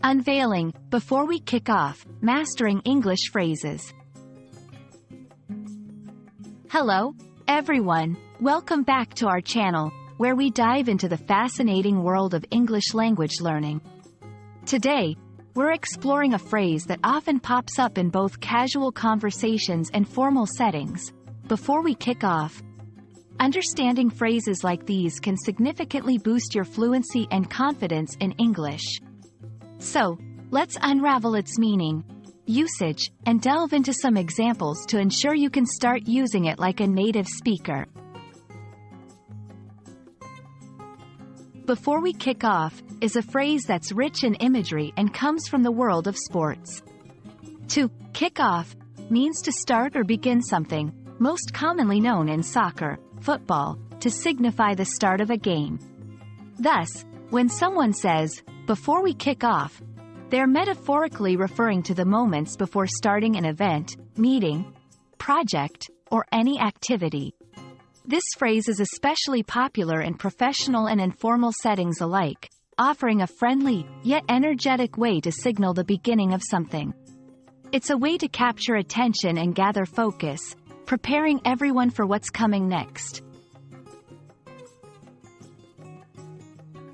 Unveiling, before we kick off, mastering English phrases. Hello, everyone. Welcome back to our channel, where we dive into the fascinating world of English language learning. Today, we're exploring a phrase that often pops up in both casual conversations and formal settings. Before we kick off, understanding phrases like these can significantly boost your fluency and confidence in English. So, let's unravel its meaning, usage, and delve into some examples to ensure you can start using it like a native speaker. Before we kick off is a phrase that's rich in imagery and comes from the world of sports. To kick off means to start or begin something, most commonly known in soccer, football, to signify the start of a game. Thus, when someone says, "Before we kick off," they're metaphorically referring to the moments before starting an event, meeting, project, or any activity. This phrase is especially popular in professional and informal settings alike, offering a friendly, yet energetic way to signal the beginning of something. It's a way to capture attention and gather focus, preparing everyone for what's coming next.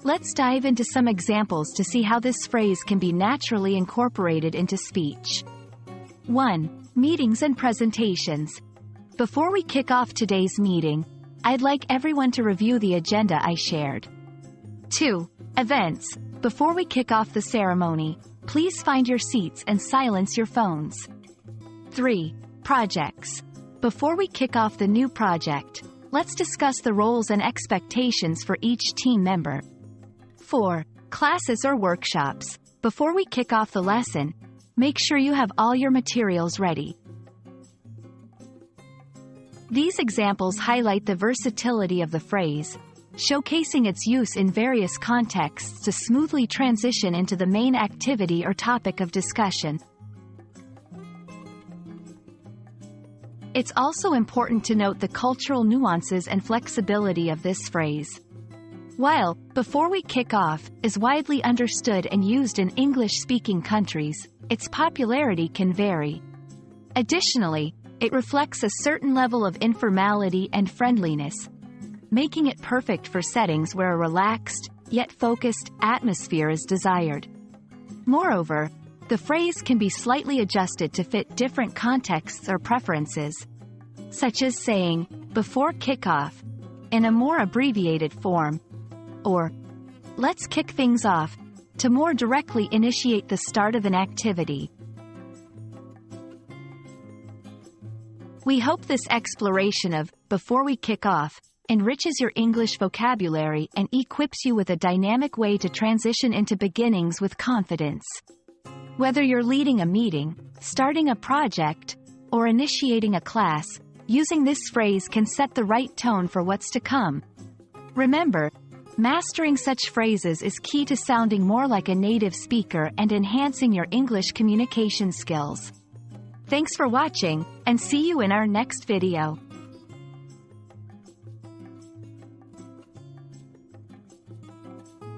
Let's dive into some examples to see how this phrase can be naturally incorporated into speech. 1. Meetings and presentations. Before we kick off today's meeting, I'd like everyone to review the agenda I shared. 2. Events. Before we kick off the ceremony, please find your seats and silence your phones. 3. Projects. Before we kick off the new project, let's discuss the roles and expectations for each team member. 4. Classes or workshops. Before we kick off the lesson, make sure you have all your materials ready. These examples highlight the versatility of the phrase, showcasing its use in various contexts to smoothly transition into the main activity or topic of discussion. It's also important to note the cultural nuances and flexibility of this phrase. While "before we kick off" is widely understood and used in English-speaking countries, its popularity can vary. Additionally, it reflects a certain level of informality and friendliness, making it perfect for settings where a relaxed, yet focused, atmosphere is desired. Moreover, the phrase can be slightly adjusted to fit different contexts or preferences, such as saying, "before kickoff," in a more abbreviated form, or "let's kick things off," to more directly initiate the start of an activity. We hope this exploration of "before we kick off" enriches your English vocabulary and equips you with a dynamic way to transition into beginnings with confidence. Whether you're leading a meeting, starting a project, or initiating a class, using this phrase can set the right tone for what's to come. Remember, mastering such phrases is key to sounding more like a native speaker and enhancing your English communication skills. Thanks for watching, and see you in our next video.